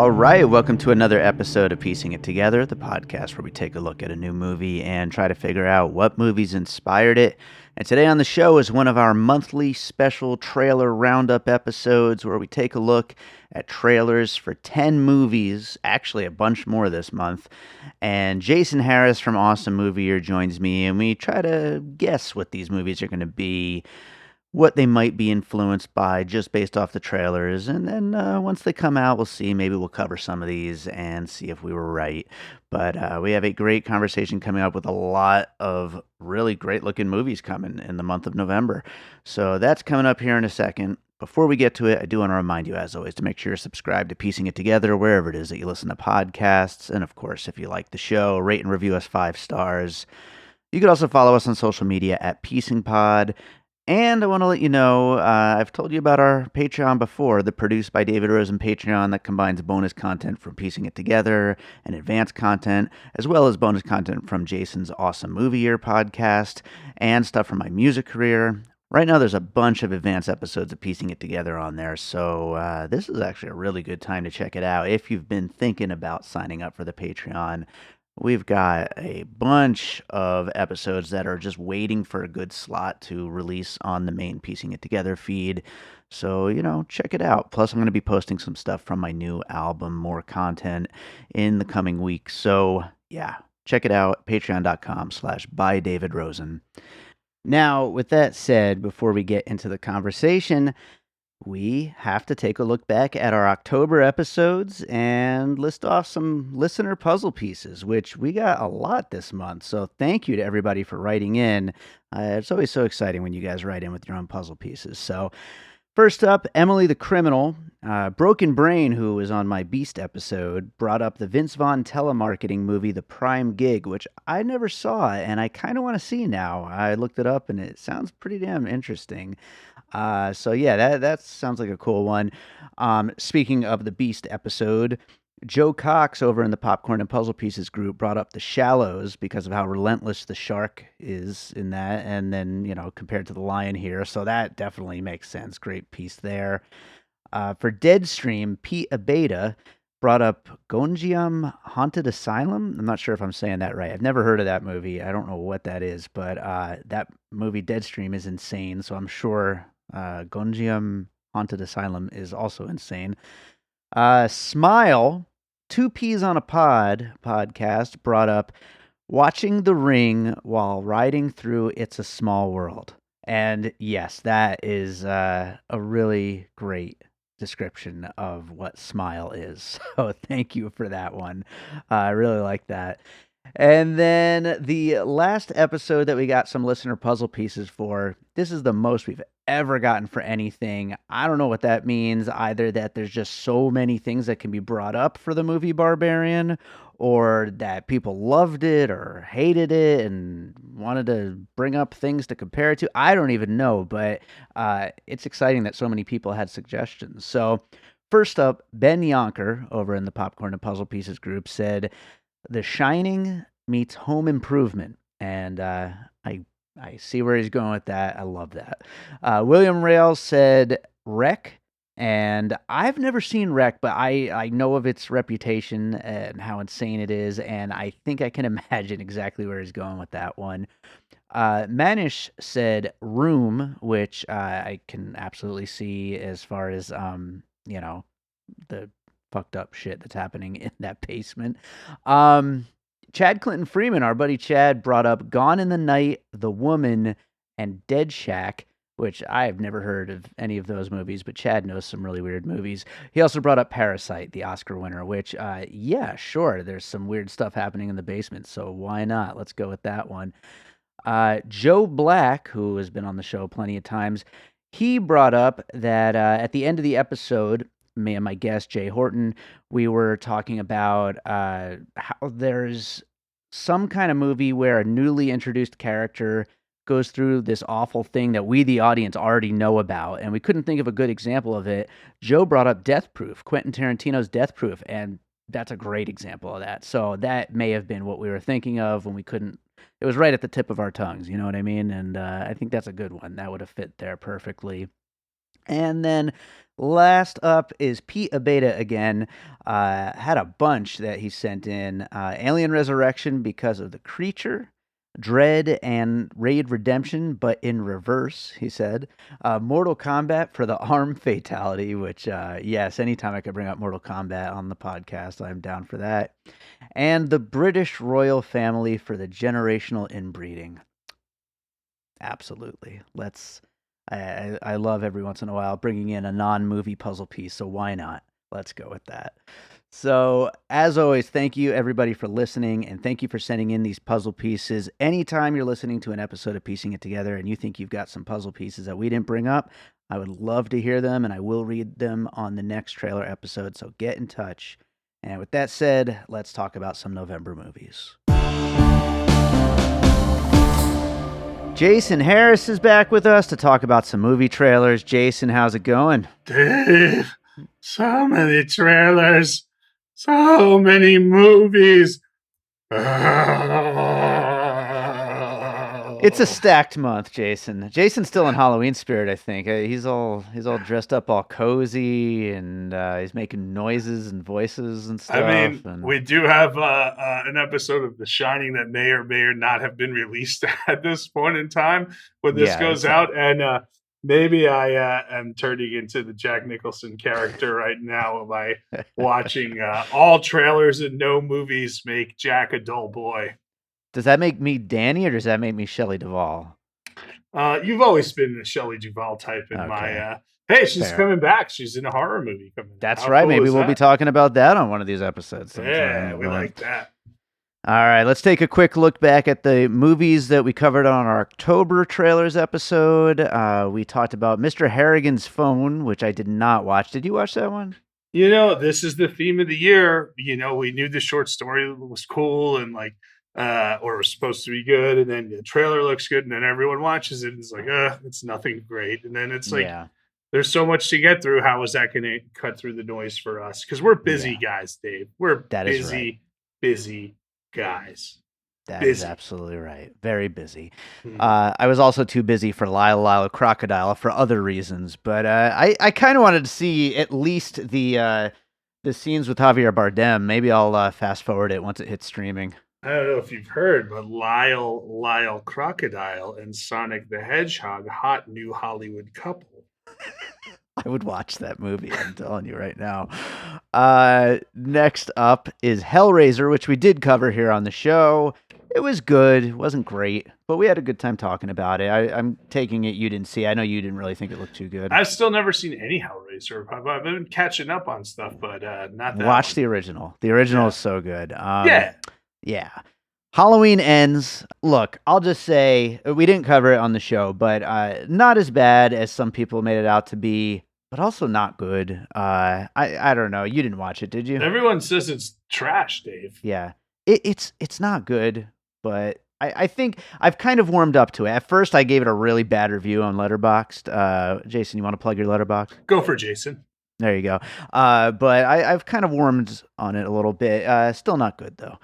All right, welcome to another episode of Piecing It Together, the podcast where we take a look at a new movie and try to figure out what movies inspired it. And today on the show is one of our monthly special trailer roundup episodes where we take a look at trailers for 10 movies, actually a bunch more this month. And Jason Harris from Awesome Movie Year joins me, and we try to guess what these movies are going to be, what they might be influenced by just based off the trailers. And then once they come out, we'll see. Maybe we'll cover some of these and see if we were right. But we have a great conversation coming up with a lot of really great looking movies coming in the month of November. So that's coming up here in a second. Before we get to it, I do want to remind you, as always, to make sure you're subscribed to Piecing It Together, wherever it is that you listen to podcasts. And of course, if you like the show, rate and review us 5 stars. You could also follow us on social media at PiecingPod. And I want to let you know, I've told you about our Patreon before, the Produced by David Rosen Patreon that combines bonus content from Piecing It Together and advanced content, as well as bonus content from Jason's Awesome Movie Year podcast and stuff from my music career. Right now, there's a bunch of advanced episodes of Piecing It Together on there, so this is actually a really good time to check it out if you've been thinking about signing up for the Patreon. We've got a bunch of episodes that are just waiting for a good slot to release on the main Piecing It Together feed. So, check it out. Plus, I'm going to be posting some stuff from my new album, more content in the coming weeks. So, yeah, check it out. Patreon.com/bydavidrosen. Now, with that said, before we get into the conversation, we have to take a look back at our October episodes and list off some listener puzzle pieces, which we got a lot this month. So thank you to everybody for writing in. It's always so exciting when you guys write in with your own puzzle pieces. So first up, Emily the Criminal. Broken Brain, who was on my Beast episode, brought up the Vince Vaughn telemarketing movie, The Prime Gig, which I never saw and I kind of want to see now. I looked it up and it sounds pretty damn interesting. So yeah, that sounds like a cool one. Speaking of the Beast episode, Joe Cox over in the Popcorn and Puzzle Pieces group brought up The Shallows because of how relentless the shark is in that, and then, compared to the lion here. So that definitely makes sense. Great piece there. For Deadstream, Pete Abeyta brought up Gonjiam Haunted Asylum. I'm not sure if I'm saying that right. I've never heard of that movie. I don't know what that is, but that movie Deadstream is insane, so I'm sure Gonjiam Haunted Asylum is also insane. Smile, Two Peas on a Pod podcast brought up watching The Ring while riding through It's a Small World. And yes, that is a really great description of what Smile is. So thank you for that one. I really like that. And then the last episode that we got some listener puzzle pieces for, this is the most we've ever gotten for anything. I don't know what that means, either that there's just so many things that can be brought up for the movie Barbarian, or that people loved it or hated it and wanted to bring up things to compare it to. I don't even know, but it's exciting that so many people had suggestions. So first up, Ben Yonker over in the Popcorn and Puzzle Pieces group said, The Shining meets Home Improvement, and I see where he's going with that. I love that. William Riel said Wreck, and I've never seen Wreck, but I know of its reputation and how insane it is, and I think I can imagine exactly where he's going with that one. Manish said Room, which I can absolutely see as far as, the fucked up shit that's happening in that basement. Chad Clinton Freeman, our buddy Chad, brought up Gone in the Night, The Woman, and Dead Shack, which I've never heard of any of those movies, but Chad knows some really weird movies. He also brought up Parasite, the Oscar winner, which, yeah, sure, there's some weird stuff happening in the basement, so why not? Let's go with that one. Joe Black, who has been on the show plenty of times, he brought up that at the end of the episode, me and my guest, Jay Horton, we were talking about how there's some kind of movie where a newly introduced character goes through this awful thing that we, the audience, already know about, and we couldn't think of a good example of it. Joe brought up Death Proof, Quentin Tarantino's Death Proof, and that's a great example of that. So that may have been what we were thinking of when we couldn't. It was right at the tip of our tongues, you know what I mean? And I think that's a good one. That would have fit there perfectly. And then last up is Pete Abeyta again. Had a bunch that he sent in. Alien Resurrection because of the creature. Dread and Raid Redemption, but in reverse, he said. Mortal Kombat for the arm fatality, which, yes, anytime I could bring up Mortal Kombat on the podcast, I'm down for that. And the British royal family for the generational inbreeding. Absolutely. I love every once in a while bringing in a non-movie puzzle piece, so why not? Let's go with that. So, as always, thank you everybody for listening, and thank you for sending in these puzzle pieces. Anytime you're listening to an episode of Piecing It Together and you think you've got some puzzle pieces that we didn't bring up, I would love to hear them, and I will read them on the next trailer episode, so get in touch. And with that said, let's talk about some November movies. Jason Harris is back with us to talk about some movie trailers. Jason, how's it going? Dave, so many trailers, so many movies. It's a stacked month, Jason. Jason's still in Halloween spirit, I think. He's all dressed up all cozy, and he's making noises and voices and stuff. I mean, we do have an episode of The Shining that may or may not have been released at this point in time when this goes out, and maybe I am turning into the Jack Nicholson character right now by watching all trailers and no movies make Jack a dull boy. Does that make me Danny, or does that make me Shelley Duvall? You've always been a Shelley Duvall type in my. Hey, she's coming back. She's in a horror movie coming. That's right. Cool. Maybe we'll be talking about that on one of these episodes. Yeah, we like that. All right, let's take a quick look back at the movies that we covered on our October trailers episode. We talked about Mr. Harrigan's Phone, which I did not watch. Did you watch that one? You know, this is the theme of the year. You know, we knew the short story was cool and like. Or was supposed to be good, and then the trailer looks good, and then everyone watches it and it's like, it's nothing great. And then it's like, there's so much to get through. How is that going to cut through the noise for us? Because we're busy guys, Dave. We're busy guys. That is absolutely right. Very busy. I was also too busy for Lyle Crocodile for other reasons, but I kind of wanted to see at least the scenes with Javier Bardem. Maybe I'll fast forward it once it hits streaming. I don't know if you've heard, but Lyle Crocodile and Sonic the Hedgehog, hot new Hollywood couple. I would watch that movie, I'm telling you right now. Next up is Hellraiser, which we did cover here on the show. It was good. It wasn't great, but we had a good time talking about it. I'm taking it you didn't see. I know you didn't really think it looked too good. I've still never seen any Hellraiser. I've been catching up on stuff, but not that Watch the original. The original is so good. Yeah. Halloween Ends. Look, I'll just say, we didn't cover it on the show, but not as bad as some people made it out to be, but also not good. I don't know. You didn't watch it, did you? Everyone says it's trash, Dave. Yeah. It's not good, but I think I've kind of warmed up to it. At first, I gave it a really bad review on Letterboxd. Jason, you want to plug your Letterboxd? Go for Jason. There you go. But I've kind of warmed on it a little bit. Still not good, though.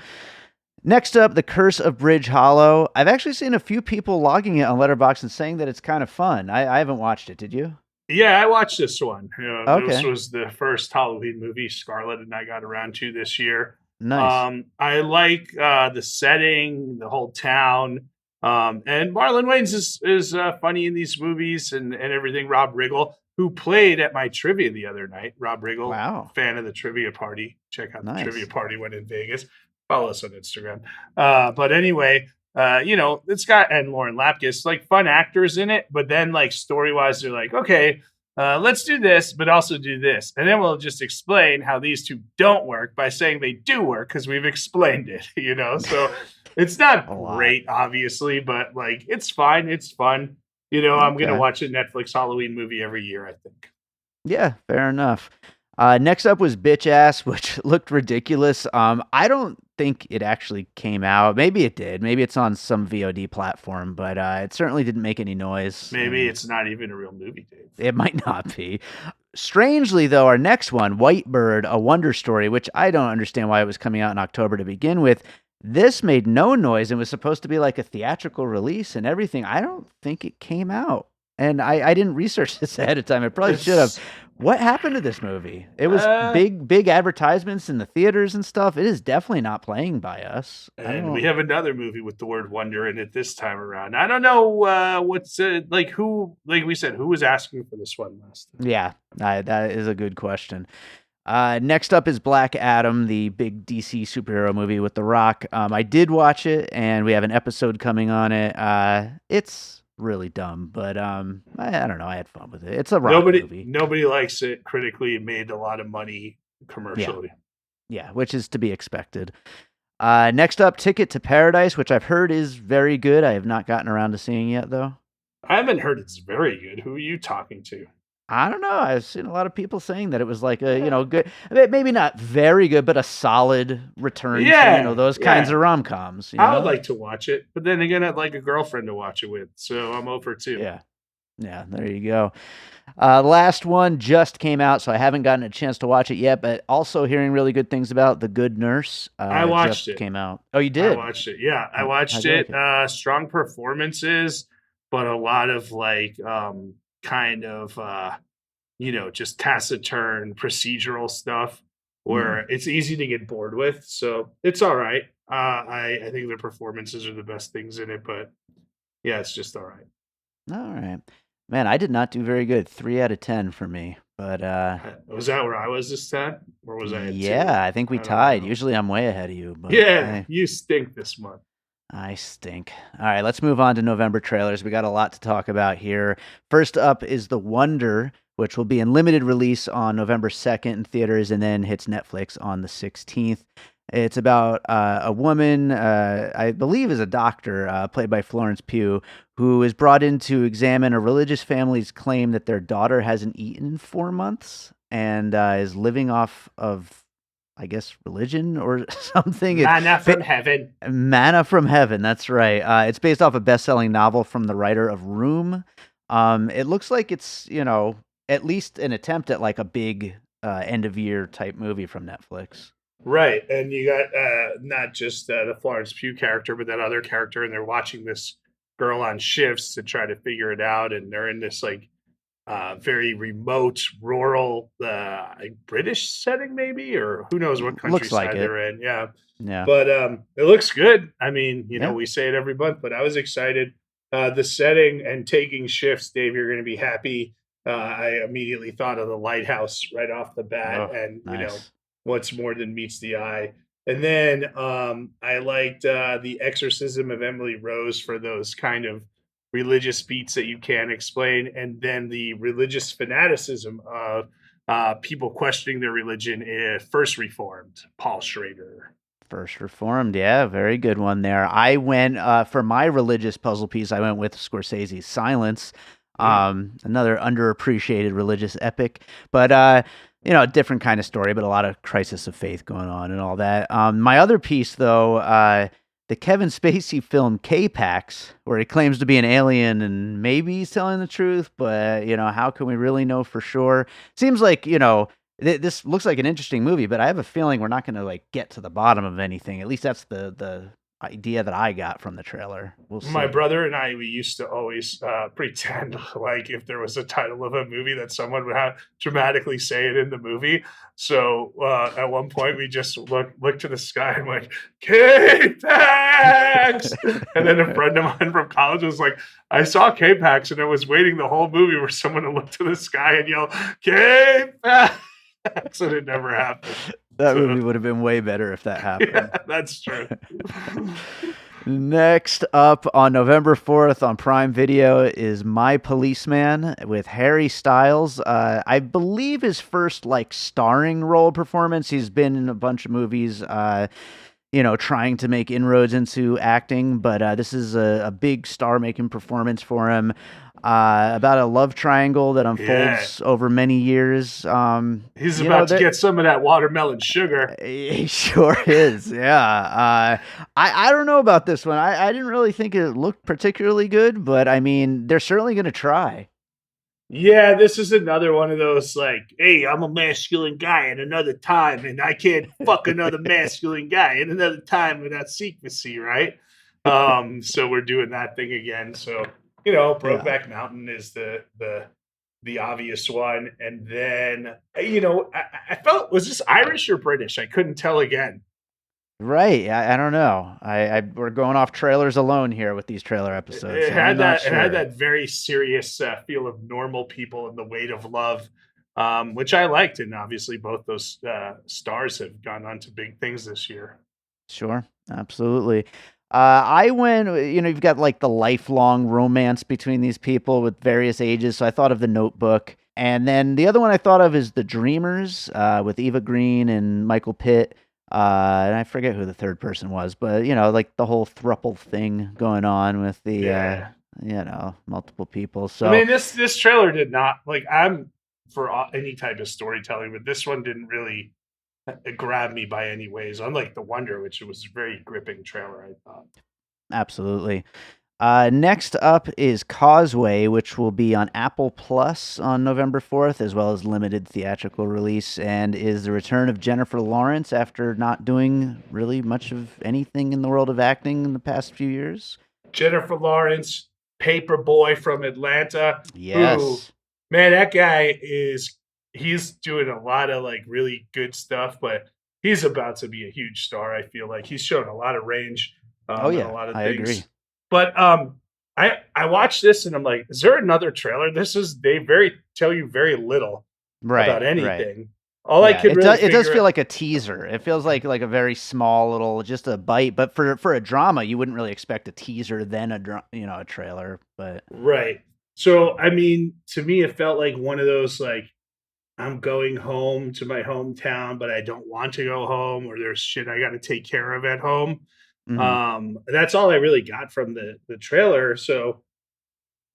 Next up, The Curse of Bridge Hollow. I've actually seen a few people logging it on Letterboxd and saying that it's kind of fun. I haven't watched it. Did you? Yeah, I watched this one. Okay. This was the first Halloween movie Scarlett and I got around to this year. Nice. I like the setting, the whole town. And Marlon Wayans is funny in these movies and everything. Rob Riggle, who played at my trivia the other night. Rob Riggle, fan of the trivia party. Check out the trivia party when in Vegas. Follow us on Instagram. But anyway, it's got, and Lauren Lapkus, like fun actors in it. But then like story-wise, they're like, okay, let's do this, but also do this. And then we'll just explain how these two don't work by saying they do work because we've explained it, So it's not great, obviously, but like it's fine. It's fun. I'm going to watch a Netflix Halloween movie every year, I think. Yeah, fair enough. Next up was Bitch Ass, which looked ridiculous. I don't think it actually came out. Maybe it did. Maybe it's on some VOD platform, but it certainly didn't make any noise. Maybe it's not even a real movie, Dave. It might not be. Strangely, though, our next one, White Bird, A Wonder Story, which I don't understand why it was coming out in October to begin with. This made no noise and was supposed to be like a theatrical release and everything. I don't think it came out. And I didn't research this ahead of time. I probably should have. What happened to this movie? It was big advertisements in the theaters and stuff. It is definitely not playing by us. And we have another movie with the word wonder in it this time around. I don't know what's like we said, who was asking for this one last time? Yeah, that is a good question. Next up is Black Adam, the big DC superhero movie with The Rock. I did watch it, and we have an episode coming on it. It's really dumb, but I don't know. I had fun with it. It's a Rock movie. Nobody likes it critically. It made a lot of money commercially. Yeah, which is to be expected. Next up, Ticket to Paradise, which I've heard is very good. I have not gotten around to seeing yet, though. I haven't heard it's very good. Who are you talking to? I don't know. I've seen a lot of people saying that it was like a, good, maybe not very good, but a solid return to, those kinds of rom-coms. I would like to watch it, but then again, I'd like a girlfriend to watch it with, so I'm over too. Yeah, there you go. Last one just came out, so I haven't gotten a chance to watch it yet, but also hearing really good things about The Good Nurse. I watched it. Came out. Oh, you did? I watched it. Yeah, I watched it. Like strong performances, but a lot of kind of just taciturn procedural stuff where it's easy to get bored with. So it's all right. I think the performances are the best things in it, but yeah, it's just all right. All right. Man, I did not do very good. 3 out of 10 for me. But was that where I was this time? Or was I at 2? I think we tied. Usually I'm way ahead of you. But you stink this month. I stink. All right, let's move on to November trailers. We got a lot to talk about here. First up is The Wonder, which will be in limited release on November 2nd in theaters and then hits Netflix on the 16th. It's about a woman, I believe is a doctor, played by Florence Pugh, who is brought in to examine a religious family's claim that their daughter hasn't eaten in 4 months and is living off of, I guess, religion or something. Manna from heaven. Manna from heaven, that's right. It's based off a best-selling novel from the writer of Room. It looks like it's, at least an attempt at like a big end-of-year type movie from Netflix. Right, and you got not just the Florence Pugh character, but that other character, and they're watching this girl on shifts to try to figure it out, and they're in this very remote, rural, British setting, maybe, or who knows what countryside they're in. Yeah. But it looks good. I mean, we say it every month, but I was excited. The setting and taking shifts, Dave, you're going to be happy. I immediately thought of The Lighthouse right off the bat, nice. What's more than meets the eye. And then I liked The Exorcism of Emily Rose for those kind of religious beats that you can't explain. And then the religious fanaticism of people questioning their religion is First Reformed, Paul Schrader. First Reformed, yeah, very good one there. I went, for my religious puzzle piece, I went with Scorsese's Silence, another underappreciated religious epic. But a different kind of story, but a lot of crisis of faith going on and all that. My other piece, though, the Kevin Spacey film K-Pax, where he claims to be an alien and maybe he's telling the truth, but, how can we really know for sure? Seems like, this looks like an interesting movie, but I have a feeling we're not going to, get to the bottom of anything. At least that's the idea that I got from the trailer. We'll see. My brother and I, we used to always pretend like if there was a title of a movie that someone would have dramatically say it in the movie. So at one point we just looked to the sky and went, K-Pax! And then a friend of mine from college was like, I saw K-Pax, and I was waiting the whole movie for someone to look to the sky and yell, K-Pax! And it never happened. That movie would have been way better if that happened. Yeah, that's true. Next up on November 4th on Prime Video is My Policeman with Harry Styles. I believe his first starring role performance. He's been in a bunch of movies, trying to make inroads into acting, but this is a big star-making performance for him. About a love triangle that unfolds over many years. He's about to get some of that watermelon sugar. He sure is, yeah. I don't know about this one. I didn't really think it looked particularly good, but I mean, they're certainly going to try. Yeah, this is another one of those hey, I'm a masculine guy in another time, and I can't fuck another masculine guy in another time without secrecy, right? So we're doing that thing again. So, Yeah. Brokeback Mountain is the obvious one, and then I felt, was this Irish or British? I couldn't tell again. Right. I don't know. We're going off trailers alone here with these trailer episodes, It so I'm had not that it had sure. that very serious feel of normal people and the weight of love, which I liked, and obviously both those stars have gone on to big things this year. Sure, absolutely. I went, you've got like the lifelong romance between these people with various ages. So I thought of The Notebook. And then the other one I thought of is The Dreamers with Eva Green and Michael Pitt. And I forget who the third person was, but, like the whole thruple thing going on with the, Yeah. multiple people. I So, mean, this trailer did not, like, I'm for any type of storytelling, but this one didn't really grab me by any ways. Unlike The Wonder, which was a very gripping trailer, I thought. absolutely. Next up is Causeway, which will be on Apple Plus on November 4th, as well as limited theatrical release, and is the return of Jennifer Lawrence after not doing really much of anything in the world of acting in the past few years. Jennifer Lawrence, Paperboy from Atlanta. Who, Yes. man, that guy he's doing a lot of like really good stuff, but he's about to be a huge star. I feel like he's shown a lot of range Oh, and a yeah, lot of I agree. things. But I watched this and I'm like, is there another trailer? They tell you very little about Right, right. anything. All I Yeah, could it really does. It does figure feel out, like a teaser. It feels like a very small little, just a bite. But for a drama, you wouldn't really expect a teaser then a trailer. But right. So I mean, to me, it felt like one of those like, I'm going home to my hometown, but I don't want to go home, or there's shit I got to take care of at home. mhm. That's all I really got from the trailer. So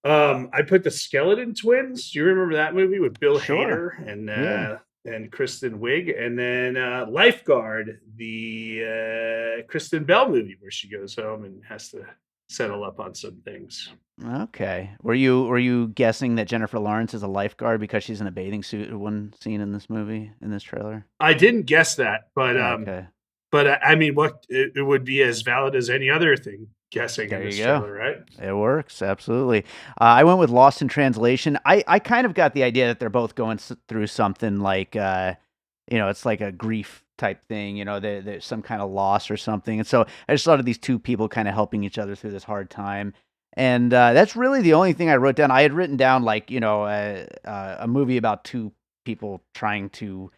I put the Skeleton Twins. Do you remember that movie with Bill Sure, Hader yeah. and Kristen Wiig, and then Lifeguard, the Kristen Bell movie where she goes home and has to settle up on some things. Okay. Were you guessing that Jennifer Lawrence is a lifeguard because she's in a bathing suit in one scene in this movie, in this trailer? I didn't guess that, Okay. but I mean, what it would be as valid as any other thing guessing in There this you go. trailer, right? It works, absolutely. I went with Lost in Translation. I kind of got the idea that they're both going through something like, it's like a grief type thing, there's some kind of loss or something. And so I just thought of these two people kind of helping each other through this hard time. And that's really the only thing I wrote down. I had written down like, a movie about two people trying to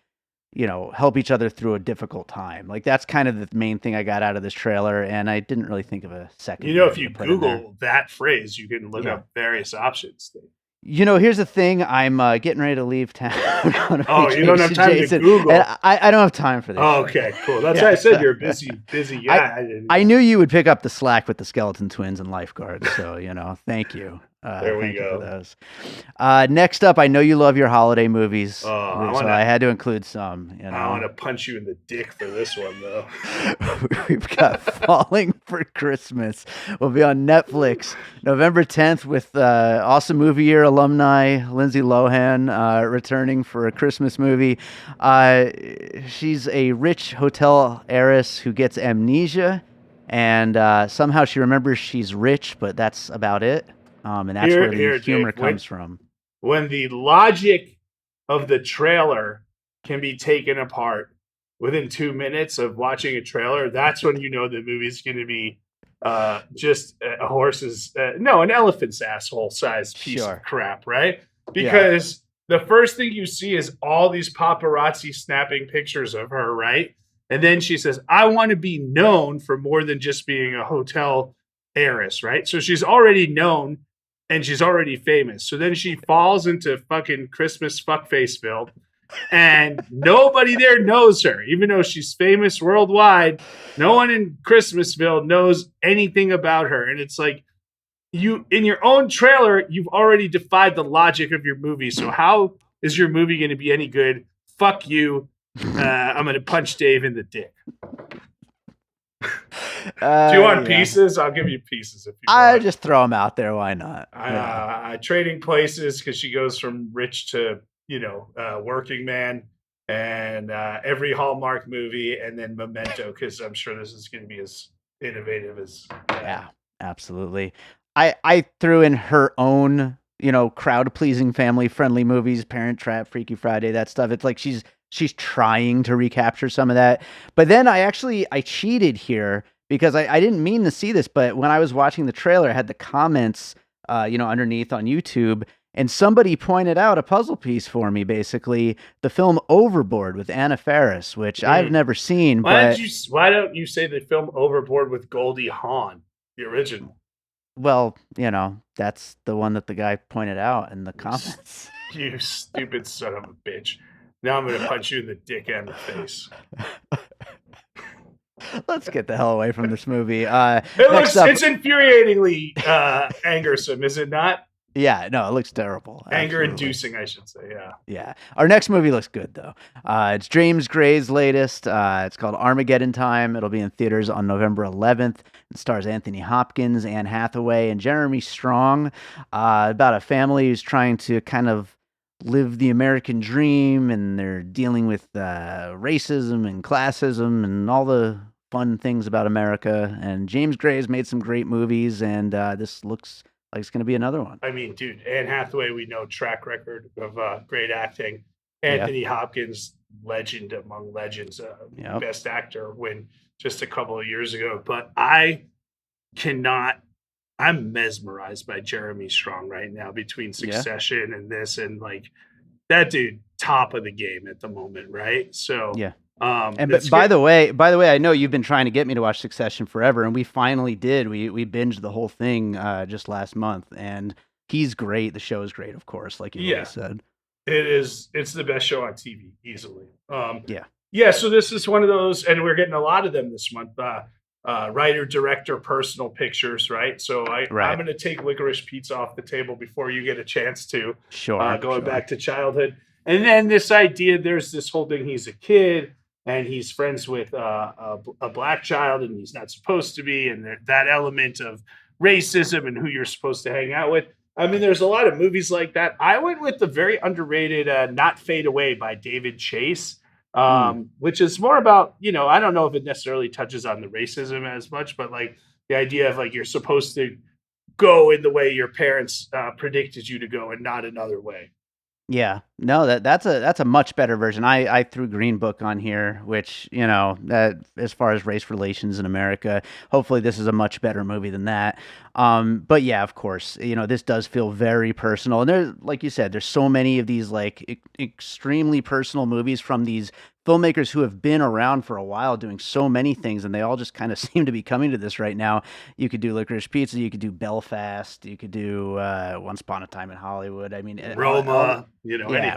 help each other through a difficult time. Like that's kind of the main thing I got out of this trailer, and I didn't really think of a second If movie you to put in there. Google that phrase, you can look Yeah. up various options. Here's the thing. I'm getting ready to leave town on a Oh, you don't have vacation, time to Jason, Google. and I don't have time for this Oh, shit. okay, cool. That's why Yeah. I said you're a busy guy. I knew you would pick up the slack with the Skeleton Twins and Lifeguard, so thank you. There we Thank you for go. those. Next up, I know you love your holiday movies, Oh, so I had to include some. I want to punch you in the dick for this one, though. We've got Falling for Christmas. We'll be on Netflix November 10th with awesome movie year alumni Lindsay Lohan returning for a Christmas movie. She's a rich hotel heiress who gets amnesia, and somehow she remembers she's rich, but that's about it. And that's where the humor Dave, comes from. when the logic of the trailer can be taken apart within 2 minutes of watching a trailer, that's when you know the movie's going to be just a horse's, no, an elephant's asshole sized piece of crap, right? Because the first thing you see is all these paparazzi snapping pictures of her, right? And then she says, I want to be known for more than just being a hotel heiress, right? So she's already known and she's already famous. So then she falls into fucking Christmas fuckfaceville and nobody there knows her, even though she's famous worldwide. No one in Christmasville knows anything about her. And it's like, you, in your own trailer, you've already defied the logic of your movie. So how is your movie going to be any good? Fuck you. I'm going to punch Dave in the dick. Do you want pieces? I'll give you pieces if you want. I just throw them out there. Why not? Trading places because she goes from rich to working man, and every Hallmark movie, and then Memento because I'm sure this is going to be as innovative as. Yeah, absolutely. I threw in her own, crowd pleasing, family friendly movies, Parent Trap, Freaky Friday, that stuff. It's like she's trying to recapture some of that. But then I cheated here because I didn't mean to see this, but when I was watching the trailer, I had the comments, underneath on YouTube, and somebody pointed out a puzzle piece for me, basically the film Overboard with Anna Faris, which I've never seen. Why don't you say the film Overboard with Goldie Hawn, the original? Well, that's the one that the guy pointed out in the comments. You stupid son of a bitch. Now I'm going to punch you in the dick and the face. Let's get the hell away from this movie. It's infuriatingly angersome, is it not? Yeah, no, it looks terrible. Anger-inducing, I should say, yeah. Yeah. Our next movie looks good, though. It's James Gray's latest. It's called Armageddon Time. It'll be in theaters on November 11th. It stars Anthony Hopkins, Anne Hathaway, and Jeremy Strong, about a family who's trying to kind of live the American dream, and they're dealing with racism and classism and all the fun things about America. And James Gray has made some great movies, and this looks like it's going to be another one. I mean, dude, Anne Hathaway, we know, track record of great acting. Anthony Hopkins, legend among legends, best actor win just a couple of years ago. But I'm mesmerized by Jeremy Strong right now between Succession and this, and like that dude, top of the game at the moment, right? So yeah. But by the way, I know you've been trying to get me to watch Succession forever, and we finally did. We binged the whole thing just last month, and he's great. The show is great, of course, like you always said. It is. It's the best show on TV, easily. Yeah. So this is one of those, and we're getting a lot of them this month. Writer, director, personal pictures, right? So I'm going to take Licorice Pizza off the table before you get a chance to. Going back to childhood, and then this idea. There's this whole thing. He's a kid. And he's friends with a black child, and he's not supposed to be. And that element of racism and who you're supposed to hang out with. I mean, there's a lot of movies like that. I went with the very underrated Not Fade Away by David Chase, which is more about, I don't know if it necessarily touches on the racism as much, but like the idea of like you're supposed to go in the way your parents predicted you to go and not another way. Yeah, no, that's a much better version. I threw Green Book on here, which, that as far as race relations in America, hopefully this is a much better movie than that. But yeah, of course, this does feel very personal. And there's, like you said, there's so many of these like extremely personal movies from these filmmakers who have been around for a while doing so many things, and they all just kind of seem to be coming to this right now. You could do Licorice Pizza, you could do Belfast, you could do Once Upon a Time in Hollywood. I mean, Roma,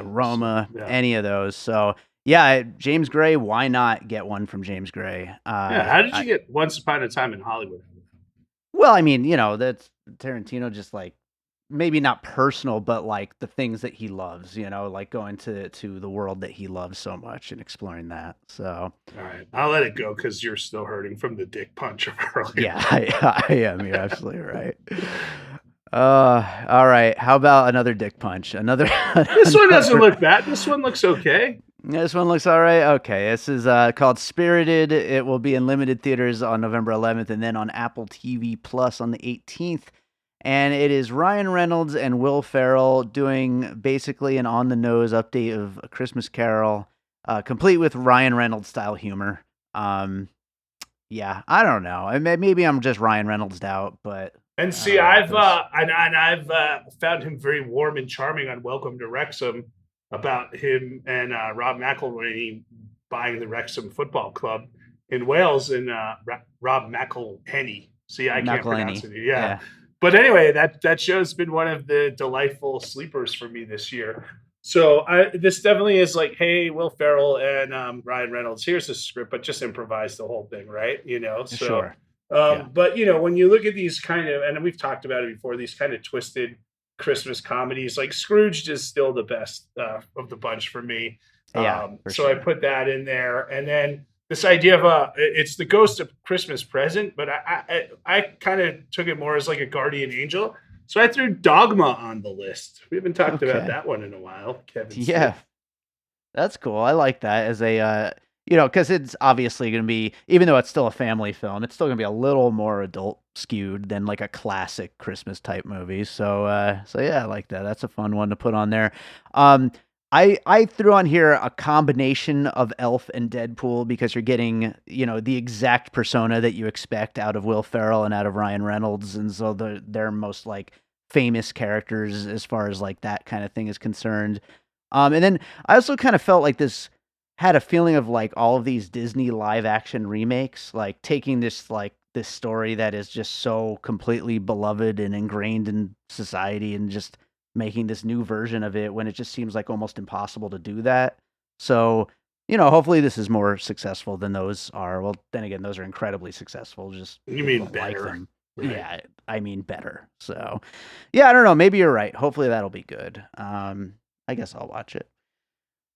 Roma, any of those. So yeah, James Gray, why not get one from James Gray? How did you get Once Upon a Time in Hollywood? Well, I mean, that's Tarantino, just like, maybe not personal, but like the things that he loves, like going to the world that he loves so much and exploring that. So, all right, I'll let it go because you're still hurting from the dick punch of earlier. Yeah, I am. You're absolutely right. All right. How about another dick punch? This one doesn't look bad. This one looks okay. This one looks all right. Okay, this is called Spirited. It will be in limited theaters on November 11th, and then on Apple TV Plus on the 18th. And it is Ryan Reynolds and Will Ferrell doing basically an on-the-nose update of A Christmas Carol, complete with Ryan Reynolds style humor. Yeah, I don't know. Maybe I'm just Ryan Reynolds out, but and see, I've found him very warm and charming on Welcome to Wrexham, about him and Rob McElhenney buying the Wrexham Football Club in Wales, and Rob McElhenney. See, I can't pronounce it. Yeah. But anyway, that show's been one of the delightful sleepers for me this year. So this definitely is like, hey, Will Ferrell and Ryan Reynolds, here's the script, but just improvise the whole thing, right? So, sure. But when you look at these kind of, and we've talked about it before, these kind of twisted Christmas comedies, like Scrooged is still the best of the bunch for me. So sure. I put that in there, and then this idea of it's the ghost of Christmas Present, but I kind of took it more as like a guardian angel. So I threw Dogma on the list. We haven't talked about that one in a while, Kevin. Yeah, that's cool. I like that as a because it's obviously going to be, even though it's still a family film, it's still going to be a little more adult skewed than like a classic Christmas type movie. So yeah, I like that. That's a fun one to put on there. Um, I threw on here a combination of Elf and Deadpool because you're getting, the exact persona that you expect out of Will Ferrell and out of Ryan Reynolds, and so they're most like famous characters as far as like that kind of thing is concerned. And then I also kind of felt like this had a feeling of like all of these Disney live action remakes, like taking this story that is just so completely beloved and ingrained in society and just making this new version of it when it just seems like almost impossible to do that. So, hopefully this is more successful than those are. Well, then again, those are incredibly successful. Just You people mean don't like better? them. Right. Yeah, I mean better. So, yeah, I don't know. Maybe you're right. Hopefully that'll be good. I guess I'll watch it.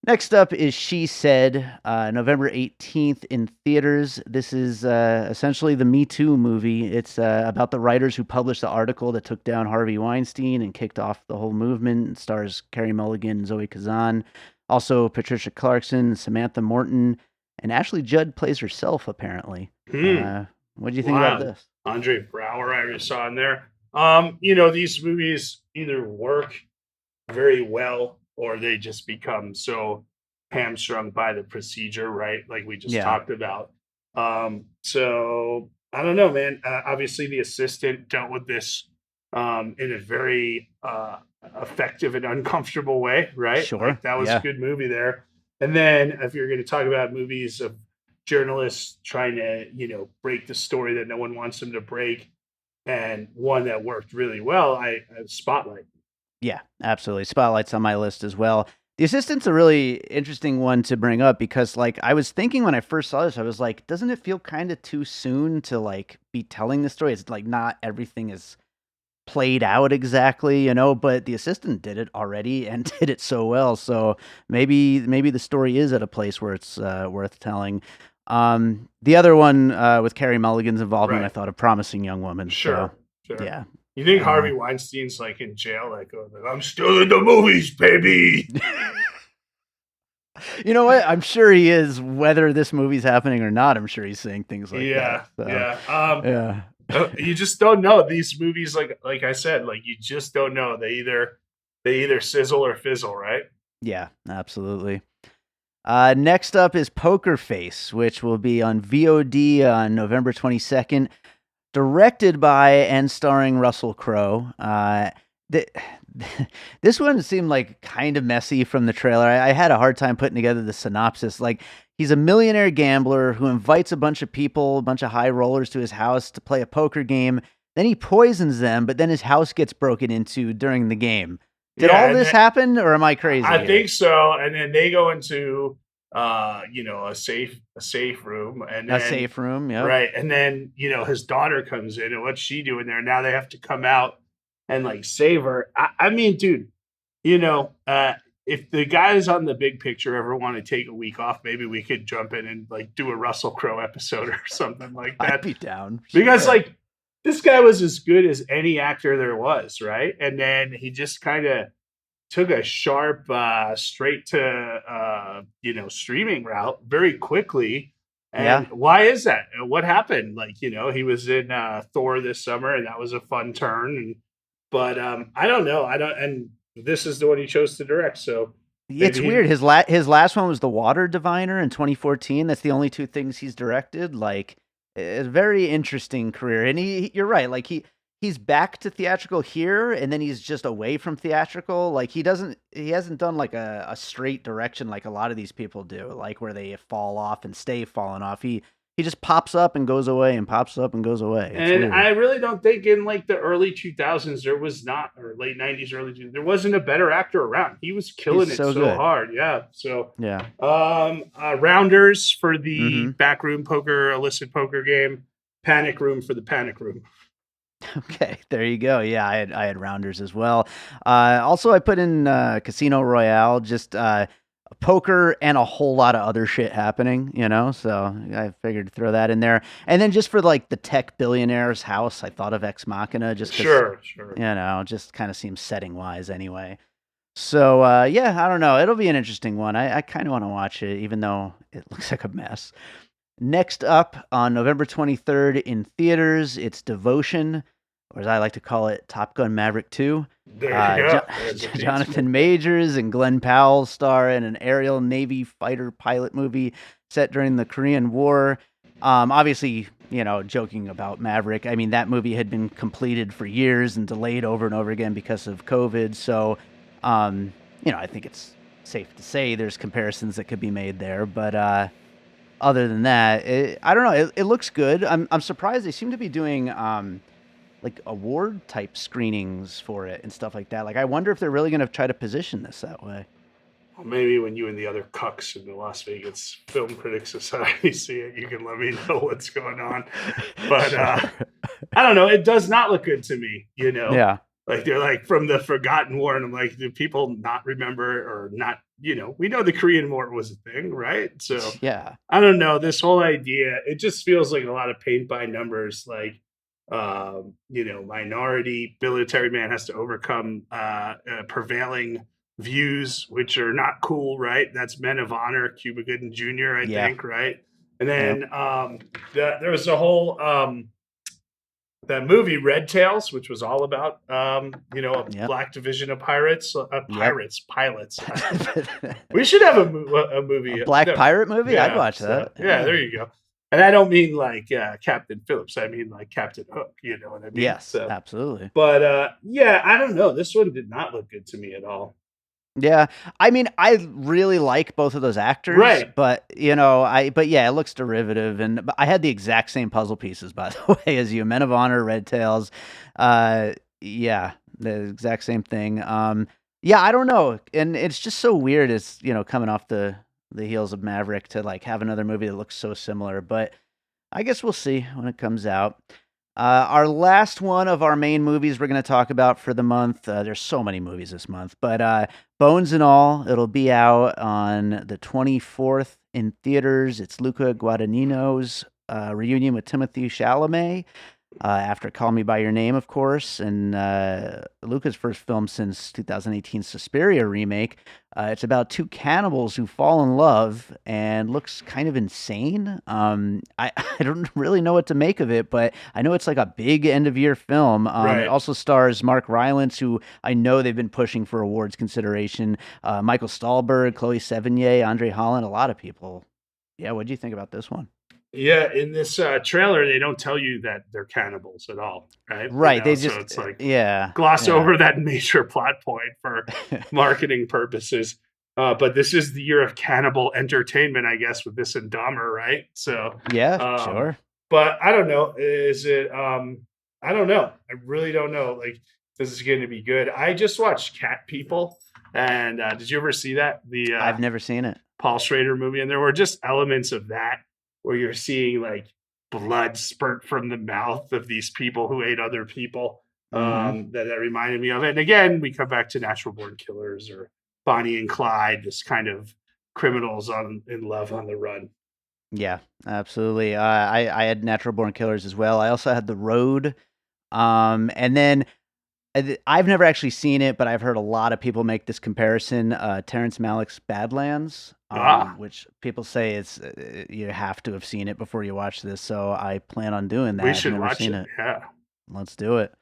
Next up is She Said, November 18th in theaters. This is essentially the Me Too movie. It's about the writers who published the article that took down Harvey Weinstein and kicked off the whole movement. It stars Carey Mulligan and Zoe Kazan. Also, Patricia Clarkson, Samantha Morton, and Ashley Judd plays herself, apparently. What do you think about this? Andre Brower, I just saw in there. These movies either work very well or they just become so hamstrung by the procedure, right? Like we just talked about. So I don't know, man. Obviously, the assistant dealt with this in a very effective and uncomfortable way, right? Sure. Like, that was a good movie there. And then if you're going to talk about movies of journalists trying to, break the story that no one wants them to break, and one that worked really well, I Spotlight. Yeah, absolutely. Spotlight's on my list as well. The Assistant's a really interesting one to bring up because, like, I was thinking when I first saw this, I was like, doesn't it feel kind of too soon to, like, be telling the story? It's like not everything is played out exactly, but The Assistant did it already and did it so well. So maybe the story is at a place where it's worth telling. The other one with Carey Mulligan's involvement, Right. I thought, A Promising Young Woman. Sure. Yeah. You think Harvey Weinstein's like in jail, like, I'm still in the movies, baby? You know what? I'm sure he is. Whether this movie's happening or not, I'm sure he's saying things like that. So, yeah. You just don't know. These movies, like I said, like you just don't know. They either sizzle or fizzle, right? Yeah, absolutely. Next up is Poker Face, which will be on VOD on November 22nd. Directed by and starring Russell Crowe. This one seemed like kind of messy from the trailer. I had a hard time putting together the synopsis. Like, he's a millionaire gambler who invites a bunch of people, a bunch of high rollers to his house to play a poker game. Then he poisons them, but then his house gets broken into during the game. Did all this happen, or am I crazy? I think so. And then they go into a safe room, and then, a safe room, yeah, right. And then his daughter comes in, and what's she doing there? Now they have to come out and like save her. I mean, dude, if the guys on the Big Picture ever want to take a week off, maybe we could jump in and like do a Russell Crowe episode or something like that. I'd be down because like this guy was as good as any actor there was, right? And then he just kind of took a sharp straight to streaming route very quickly. And why is that? What happened? Like, he was in Thor this summer, and that was a fun turn. But I don't know. And this is the one he chose to direct. So it's weird. His last one was The Water Diviner in 2014. That's the only two things he's directed. Like, a very interesting career. And you're right. Like, he's back to theatrical here, and then he's just away from theatrical. Like, he hasn't done like a straight direction like a lot of these people do, like where they fall off and stay falling off. He just pops up and goes away and pops up and goes away. It's and weird. I really don't think in like the early 2000s there was not, or late 90s, early 2000s, there wasn't a better actor around. He was killing it so hard. Yeah. So yeah. Rounders for the backroom poker, illicit poker game. Panic Room for the Panic Room. Okay, there you go. Yeah, I had Rounders as well. Also, I put in Casino Royale, just poker and a whole lot of other shit happening, so I figured to throw that in there. And then just for like the tech billionaire's house, I thought of Ex Machina, just sure, just kind of seems setting wise anyway. So yeah, I don't know. It'll be an interesting one. I kind of want to watch it, even though it looks like a mess. Next up on November 23rd in theaters, it's Devotion, or as I like to call it, Top Gun Maverick 2. There you go. There's a Jonathan Majors and Glenn Powell star in an aerial Navy fighter pilot movie set during the Korean War. Obviously, joking about Maverick. I mean, that movie had been completed for years and delayed over and over again because of COVID. So, I think it's safe to say there's comparisons that could be made there. But other than that, I don't know. It looks good. I'm surprised they seem to be doing like award type screenings for it and stuff like that. Like, I wonder if they're really going to try to position this that way. Well, maybe when you and the other cucks in the Las Vegas Film Critics Society see it, you can let me know what's going on. But I don't know. It does not look good to me, Yeah. Like, they're like from the Forgotten War, and I'm like, do people not remember or not? We know the Korean War was a thing, right? So yeah, I don't know. This whole idea, it just feels like a lot of paint by numbers. Like, minority military man has to overcome prevailing views, which are not cool, right? That's Men of Honor, Cuba Gooding Jr., I think, right? And then there was a whole that movie Red Tails, which was all about a black division of pilots. We should have a movie, a black pirate movie. Yeah, I'd watch that. Yeah, there you go. And I don't mean like Captain Phillips. I mean like Captain Hook. You know what I mean? Yes, absolutely. But I don't know. This one did not look good to me at all. Yeah, I mean, I really like both of those actors, right? But it looks derivative, and I had the exact same puzzle pieces, by the way, as you. Men of Honor, Red Tails, the exact same thing. I don't know, and it's just so weird. It's coming off the heels of Maverick to like have another movie that looks so similar, but I guess we'll see when it comes out. Our last one of our main movies we're going to talk about for the month. There's so many movies this month, but Bones and All, it'll be out on the 24th in theaters. It's Luca Guadagnino's reunion with Timothée Chalamet after Call Me By Your Name, of course, and Luca's first film since 2018's Suspiria remake. It's about two cannibals who fall in love and looks kind of insane. I don't really know what to make of it, but I know it's like a big end-of-year film. It also stars Mark Rylance, who I know they've been pushing for awards consideration, Michael Stahlberg, Chloe Sevigny, Andre Holland, a lot of people. Yeah, what do you think about this one? Yeah, in this trailer, they don't tell you that they're cannibals at all, right? Right, they so just it's like gloss over that major plot point for marketing purposes. But this is the year of cannibal entertainment, I guess, with this and Dahmer, right? So sure. But I don't know. Is it? I don't know. I really don't know. Like, this is going to be good. I just watched Cat People, and did you ever see that? I've never seen it. Paul Schrader movie, and there were just elements of that where you're seeing like blood spurt from the mouth of these people who ate other people. That reminded me of it. And again, we come back to Natural Born Killers or Bonnie and Clyde, this kind of criminals in love on the run. Yeah, absolutely. I had Natural Born Killers as well. I also had The Road. And then I've never actually seen it, but I've heard a lot of people make this comparison. Terrence Malick's Badlands, which people say it's you have to have seen it before you watch this. So I plan on doing that. We should watch it. Yeah, let's do it.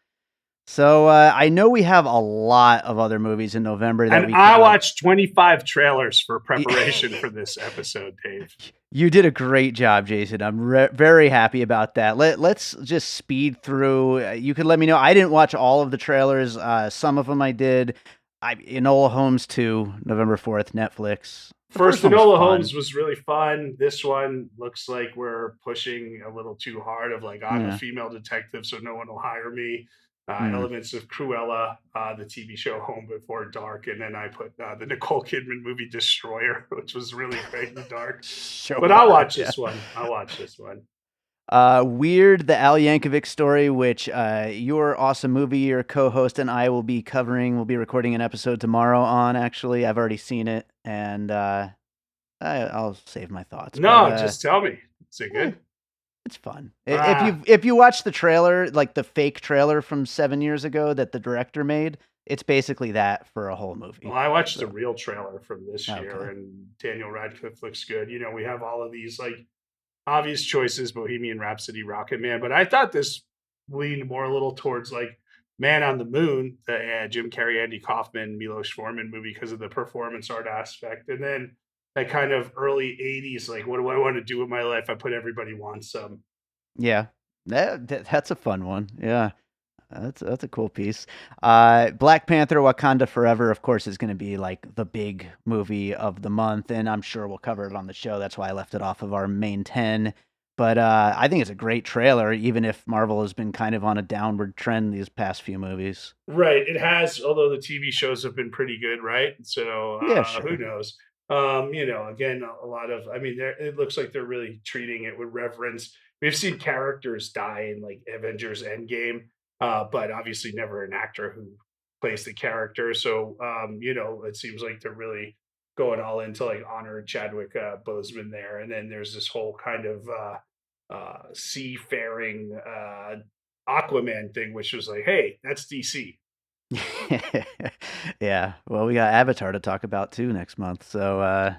So I know we have a lot of other movies in November that I watched 25 trailers for preparation for this episode, Dave. You did a great job, Jason. I'm very happy about that. Let's just speed through. You could let me know. I didn't watch all of the trailers. Some of them I did. Enola Holmes 2, November 4th, Netflix. First Enola Holmes was really fun. This one looks like we're pushing a little too hard of like, I'm a female detective, so no one will hire me. Elements of Cruella, the TV show Home Before Dark, and then I put the Nicole Kidman movie Destroyer, which was really great in the dark. But I'll watch this one. Weird, the Al Yankovic story, which your awesome movie, your co-host, and I will be covering. We'll be recording an episode tomorrow on, actually. I've already seen it, and I'll save my thoughts. No, just tell me. Is it good? It's fun. If you watch the trailer, like the fake trailer from 7 years ago that the director made, It's basically that for a whole movie. Well, I watched the So, Real trailer from this year, okay. and Daniel Radcliffe looks good. You know, we have all of these like obvious choices: Bohemian Rhapsody, Rocket Man. But I thought this leaned more a little towards like Man on the Moon, the Jim Carrey, Andy Kaufman, Milos Forman movie because of the performance art aspect, and then that kind of early '80s, like, what do I want to do with my life? I put Everybody Wants Some. Yeah. That's a fun one. Yeah. That's a cool piece. Black Panther: Wakanda Forever, of course, is going to be like the big movie of the month, and I'm sure we'll cover it on the show. That's why I left it off of our main 10. But I think it's a great trailer, even if Marvel has been kind of on a downward trend these past few movies. Right, it has, although the TV shows have been pretty good, right? So Yeah, who sure. knows? You know, again, a lot of, I mean, it looks like they're really treating it with reverence. We've seen characters die in like Avengers Endgame, but obviously never an actor who plays the character. So, you know, it seems like they're really going all into like honor Chadwick Boseman there. And then there's this whole kind of seafaring Aquaman thing, which was like, hey, that's DC. Yeah. Well, we got Avatar to talk about too next month. So,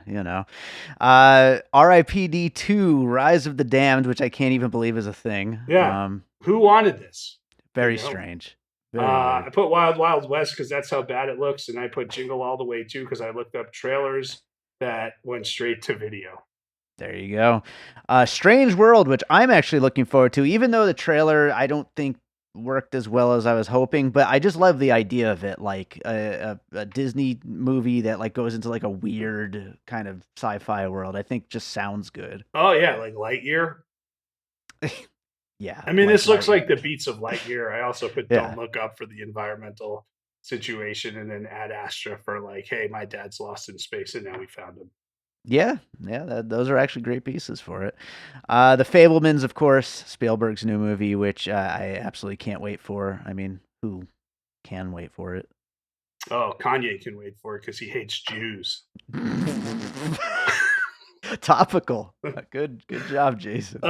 RIPD 2, Rise of the Damned, which I can't even believe is a thing. Yeah, who wanted this? You Very know, strange. Very weird. I put Wild Wild West because that's how bad it looks, and I put Jingle All the Way too because I looked up trailers that went straight to video. There you go. Strange World, which I'm actually looking forward to, even though the trailer I don't think worked as well as I was hoping, but I just love the idea of it, like a Disney movie that like goes into like a weird kind of sci-fi world. I think just sounds good. Oh yeah, like Lightyear. Yeah, I mean, like this looks like Lightyear. the beats of Lightyear. I also put Yeah. Don't Look Up for the environmental situation, and then Ad Astra for like, hey, my dad's lost in space, and now we found him. Yeah, yeah, those are actually great pieces for it. The Fablemans, of course, Spielberg's new movie, which I absolutely can't wait for. I mean, who can wait for it? Oh, Kanye can wait for it because he hates Jews. Topical. Good job, Jason.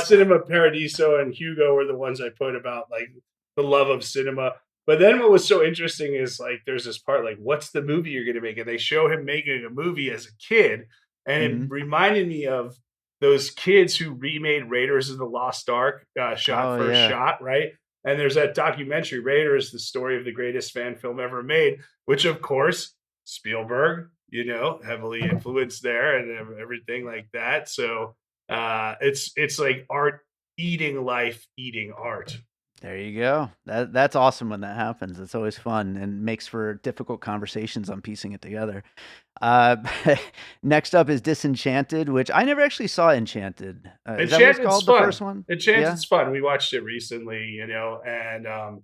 Cinema Paradiso and Hugo were the ones I put about like the love of cinema. But then what was so interesting is like there's this part like, what's the movie you're gonna make? And they show him making a movie as a kid, and it Hmm. reminded me of those kids who remade Raiders of the Lost Ark, shot Oh for yeah, shot, right? And there's that documentary, Raiders, the story of the greatest fan film ever made, which of course Spielberg, you know, heavily influenced there and everything like that. So it's like art eating life, eating art. there you go. That's awesome when that happens. It's always fun and makes for difficult conversations on piecing it together. Uh, Next up is Disenchanted, which I never actually saw Enchanted. Is that what it's Enchanted's called? The fun. first one? Yeah. Enchanted's fun. We watched it recently, you know, and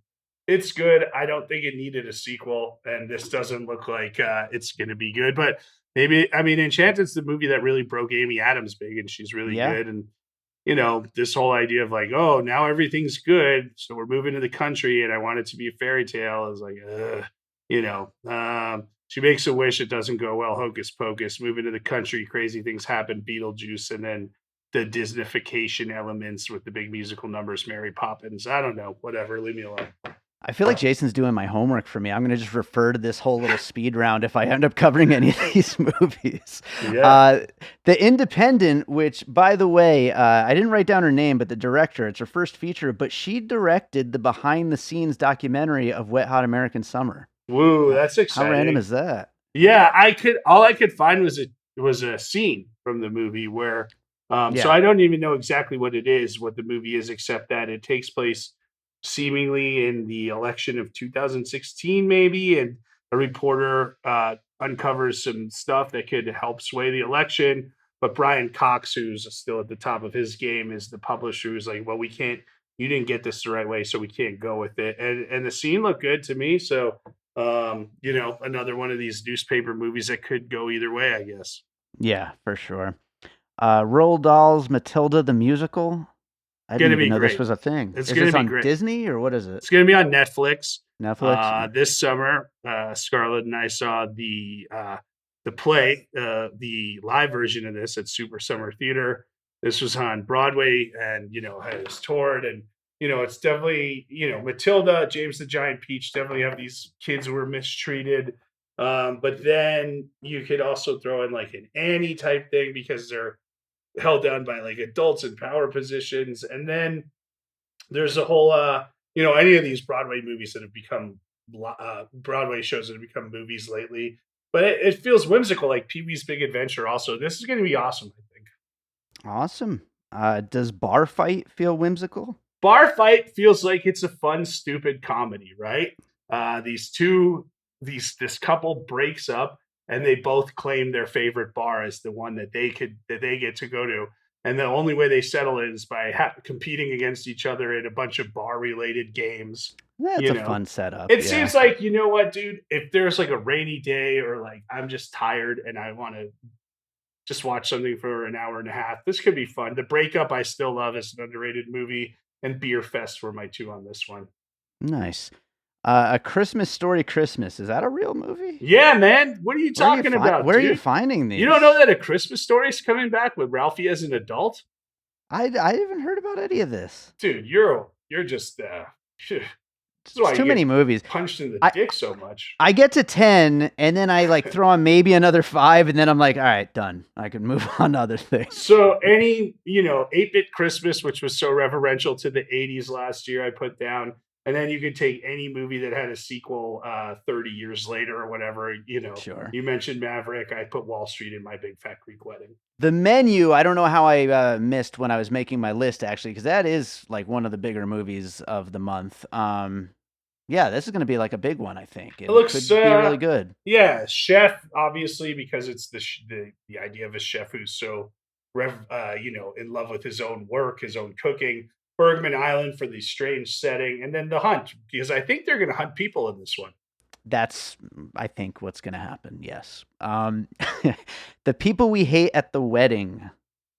it's good. I don't think it needed a sequel, and this doesn't look like it's going to be good. But maybe, I mean, Enchanted's the movie that really broke Amy Adams big, and she's really Yeah. good. And you know, this whole idea of like, oh, now everything's good, so we're moving to the country, and I want it to be a fairy tale is like, you know, she makes a wish, it doesn't go well, hocus pocus, moving to the country, crazy things happen, Beetlejuice, and then the Disneyfication elements with the big musical numbers, Mary Poppins. I don't know, whatever, leave me alone. I feel like Jason's doing my homework for me. I'm gonna just refer to this whole little speed round if I end up covering any of these movies. Yeah. The Independent, which, by the way, I didn't write down her name, but the director, it's her first feature, but she directed the behind-the-scenes documentary of Wet Hot American Summer. Woo, that's How random exciting. is that? Yeah, all I could find was a scene from the movie where so Yeah. I don't even know exactly what it is, what the movie is, except that it takes place seemingly in the election of 2016, maybe, and a reporter uncovers some stuff that could help sway the election. But Brian Cox, who's still at the top of his game, is the publisher who's like, well, we can't, you didn't get this the right way, so we can't go with it. And the scene looked good to me. So you know, another one of these newspaper movies that could go either way, I guess. Yeah, for sure. Roald Dahl's Matilda the Musical. I didn't Gonna even be know this great. was a thing. It's Is gonna this be on great. Disney or what is it? It's gonna be on Netflix. Netflix? This summer, Scarlett and I saw the play, the live version of this at Super Summer Theater. This was on Broadway, and you know, it was toured, and it's definitely, Matilda, James the Giant Peach definitely have these kids who were mistreated. But then you could also throw in like an Annie type thing because they're held down by like adults in power positions. And then there's a whole, any of these Broadway movies that have become Broadway shows that have become movies lately. But it feels whimsical, like Pee Wee's Big Adventure. Also, this is going to be awesome, I think. Awesome. Does Bar Fight feel whimsical? Bar Fight feels like it's a fun, stupid comedy, right? This couple breaks up, and they both claim their favorite bar as the one that they get to go to, and the only way they settle it is by competing against each other in a bunch of bar related games. That's a fun setup. It seems like, you know what, dude? If there's like a rainy day or like I'm just tired and I want to just watch something for an hour and a half, this could be fun. The Breakup I still love as an underrated movie, and Beer Fest were my two on this one. Nice. A Christmas Story Christmas. Is that a real movie? Yeah, man. What are you talking about? Where are you finding these? You don't know that A Christmas Story is coming back with Ralphie as an adult? I haven't heard about any of this. Dude, you're just it's too many movies. Punched in the dick so much. I get to 10, and then I like throw on maybe another 5, and then I'm like, all right, done. I can move on to other things. So any, 8-Bit Christmas, which was so reverential to the 80s last year, I put down. And then you could take any movie that had a sequel 30 years later or whatever, Sure. You mentioned Maverick. I put Wall Street in My Big Fat Greek Wedding. The Menu, I don't know how I missed when I was making my list, actually, because that is like one of the bigger movies of the month. Yeah, this is going to be like a big one, I think. It looks could be really good. Yeah, Chef, obviously, because it's the idea of a chef who's so, in love with his own work, his own cooking. Bergman Island for the strange setting, and then The Hunt, because I think they're going to hunt people in this one. That's, I think, what's going to happen, yes. The People We Hate at the Wedding.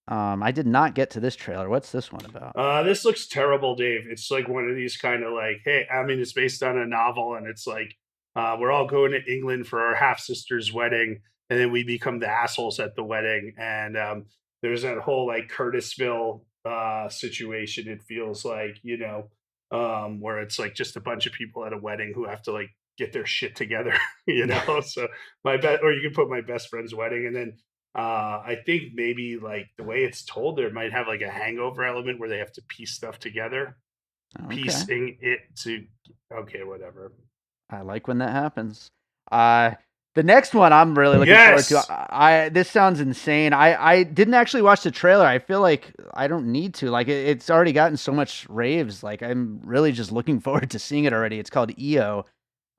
I did not get to this trailer. What's this one about? This looks terrible, Dave. It's like one of these kind of like, hey, I mean, it's based on a novel, and it's like, we're all going to England for our half-sister's wedding, and then we become the assholes at the wedding, and there's that whole like Curtisville situation. It feels like, where it's like just a bunch of people at a wedding who have to like get their shit together, So or you can put My Best Friend's Wedding, and then I think maybe like the way it's told, there might have like a hangover element where they have to piece stuff together, piecing it to whatever. I like when that happens. The next one I'm really looking forward to. This sounds insane. I didn't actually watch the trailer. I feel like I don't need to. Like it's already gotten so much raves. Like I'm really just looking forward to seeing it already. It's called EO.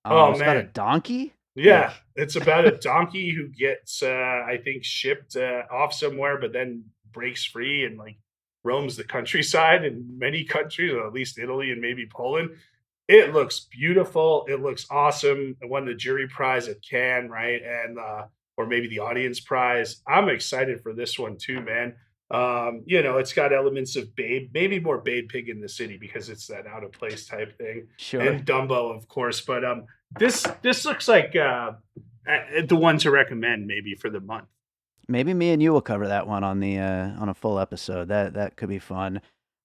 It's about a donkey. Yeah, it's about a donkey who gets, I think, shipped off somewhere, but then breaks free and like roams the countryside in many countries, or at least Italy and maybe Poland. It looks beautiful. It looks awesome. It won the jury prize at Cannes, right? And or maybe the audience prize. I'm excited for this one too, man. It's got elements of Babe, maybe more Babe Pig in the City because it's that out of place type thing. Sure. And Dumbo, of course. But this looks like the one to recommend maybe for the month. Maybe me and you will cover that one on a full episode. That could be fun.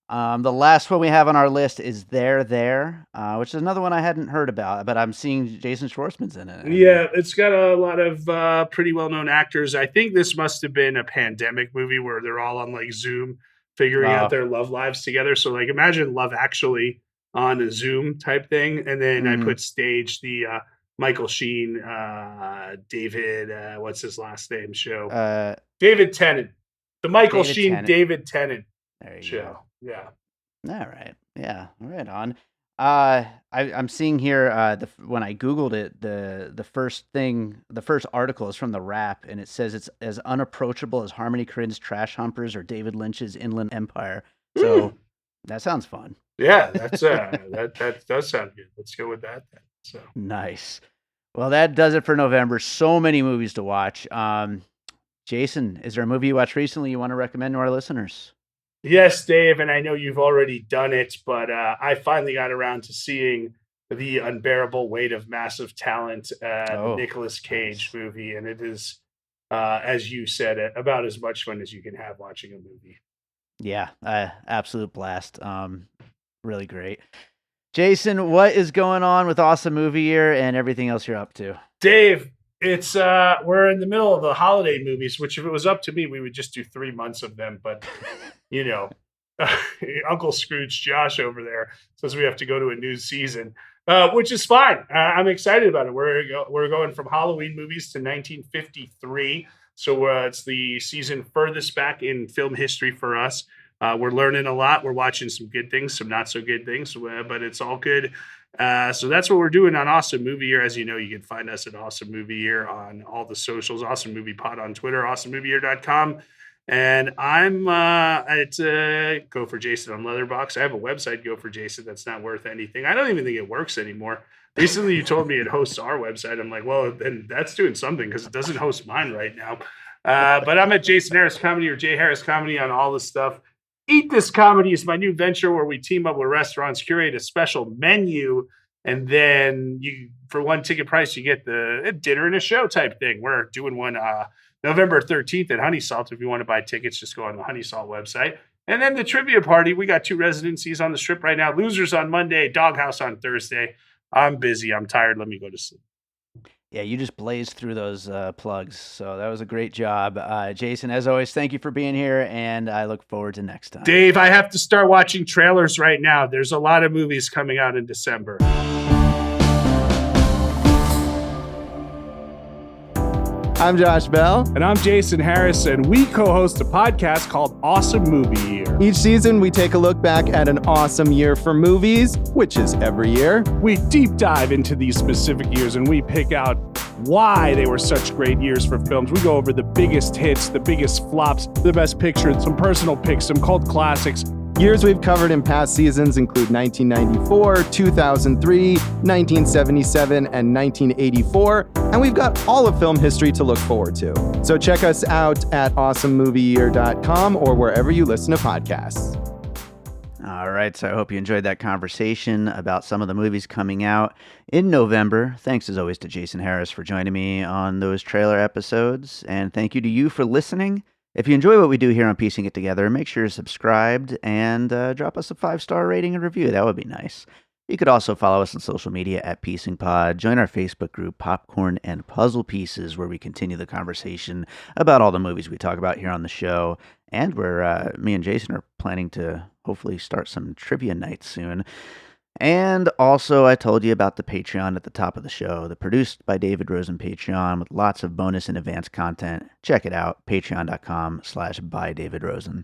The last one we have on our list is There, which is another one I hadn't heard about, but I'm seeing Jason Schwartzman's in it. Yeah, it's got a lot of pretty well-known actors. I think this must have been a pandemic movie where they're all on like Zoom figuring out their love lives together. So like imagine Love Actually on a Zoom type thing. And then I put Stage, the Michael Sheen, David, what's his last name show? David Tennant. The Michael Sheen, David Tennant show. Go. Yeah. All right. Yeah. Right on. I'm seeing here when I Googled it, the first article is from The Wrap, and it says it's as unapproachable as Harmony Korine's Trash Humpers or David Lynch's Inland Empire. So that sounds fun. Yeah, that's that does sound good. Let's go with that then. So nice. Well, that does it for November. So many movies to watch. Jason, is there a movie you watched recently you want to recommend to our listeners? Yes, Dave, and I know you've already done it, but I finally got around to seeing The Unbearable Weight of Massive Talent, the Nicolas Cage movie, and it is, as you said, about as much fun as you can have watching a movie. Yeah, absolute blast. Really great. Jason, what is going on with Awesome Movie Year and everything else you're up to? Dave, it's we're in the middle of the holiday movies, which if it was up to me, we would just do 3 months of them. But you know, Uncle Scrooge Josh over there says we have to go to a new season, which is fine. I'm excited about it. We're going from Halloween movies to 1953, so it's the season furthest back in film history for us. We're learning a lot. We're watching some good things, some not so good things, but it's all good. So that's what we're doing on Awesome Movie Year. As you know, you can find us at Awesome Movie Year on all the socials, Awesome Movie Pod on Twitter, awesomemovieyear.com. And I'm at Go for Jason on Letterboxd. I have a website, Go for Jason, that's not worth anything. I don't even think it works anymore. Recently, you told me it hosts our website. I'm like, well, then that's doing something because it doesn't host mine right now. But I'm at Jason Harris Comedy or Jay Harris Comedy on all this stuff. Eat This Comedy is my new venture where we team up with restaurants, curate a special menu, and then you, for one ticket price, you get the dinner and a show type thing. We're doing one November 13th at Honey Salt. If you want to buy tickets, just go on the Honey Salt website. And then the trivia party, we got 2 residencies on the Strip right now. Losers on Monday, Doghouse on Thursday. I'm busy. I'm tired. Let me go to sleep. Yeah, you just blazed through those plugs, so that was a great job. Jason, as always, thank you for being here, and I look forward to next time. Dave, I have to start watching trailers right now. There's a lot of movies coming out in December. I'm Josh Bell. And I'm Jason Harris, and we co-host a podcast called Awesome Movie Year. Each season, we take a look back at an awesome year for movies, which is every year. We deep dive into these specific years, and we pick out why they were such great years for films. We go over the biggest hits, the biggest flops, the best pictures, some personal picks, some cult classics. Years we've covered in past seasons include 1994, 2003, 1977, and 1984, and we've got all of film history to look forward to. So check us out at awesomemovieyear.com or wherever you listen to podcasts. All right, so I hope you enjoyed that conversation about some of the movies coming out in November. Thanks, as always, to Jason Harris for joining me on those trailer episodes, and thank you to you for listening. If you enjoy what we do here on Piecing It Together, make sure you're subscribed and drop us a 5-star rating and review. That would be nice. You could also follow us on social media at Piecing Pod. Join our Facebook group, Popcorn and Puzzle Pieces, where we continue the conversation about all the movies we talk about here on the show, and where me and Jason are planning to hopefully start some trivia nights soon. And also, I told you about the Patreon at the top of the show, the Produced by David Rosen Patreon with lots of bonus and advanced content. Check it out, patreon.com/bydavidrosen.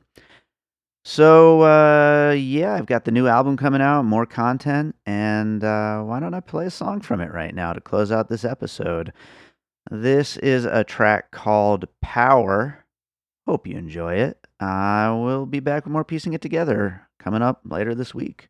So, yeah, I've got the new album coming out, more content, and why don't I play a song from it right now to close out this episode? This is a track called Power. Hope you enjoy it. I will be back with more Piecing It Together coming up later this week.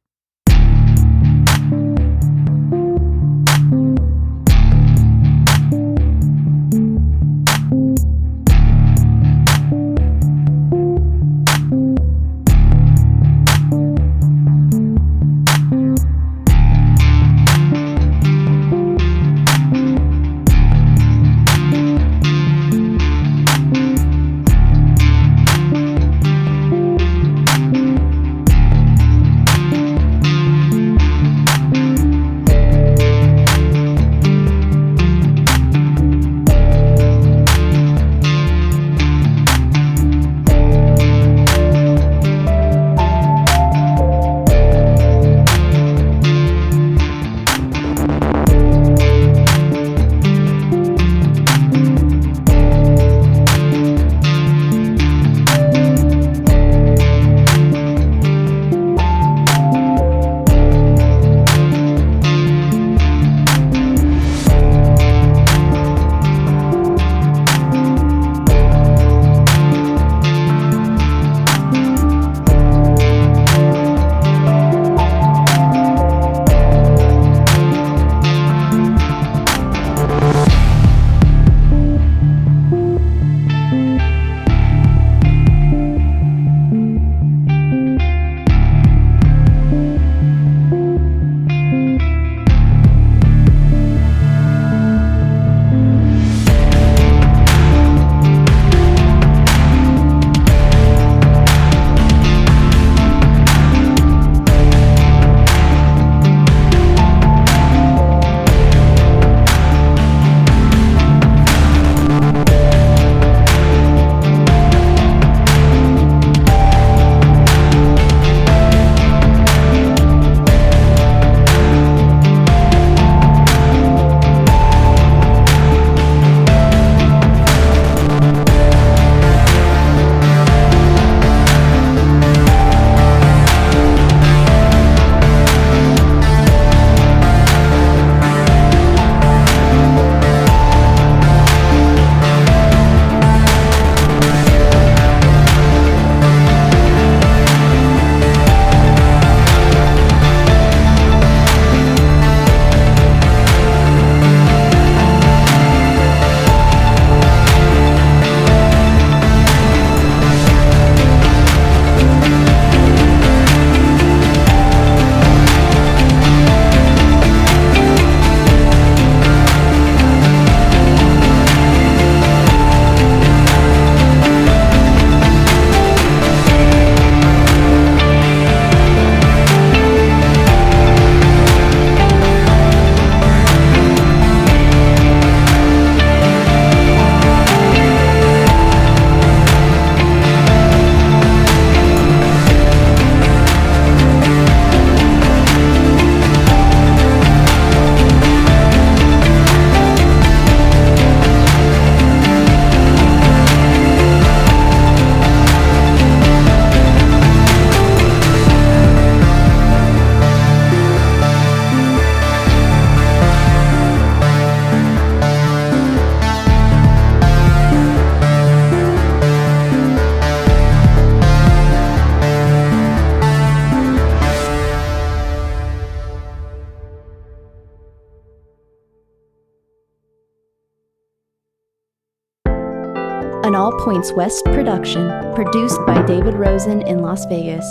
an All Points West production, produced by David Rosen in Las Vegas.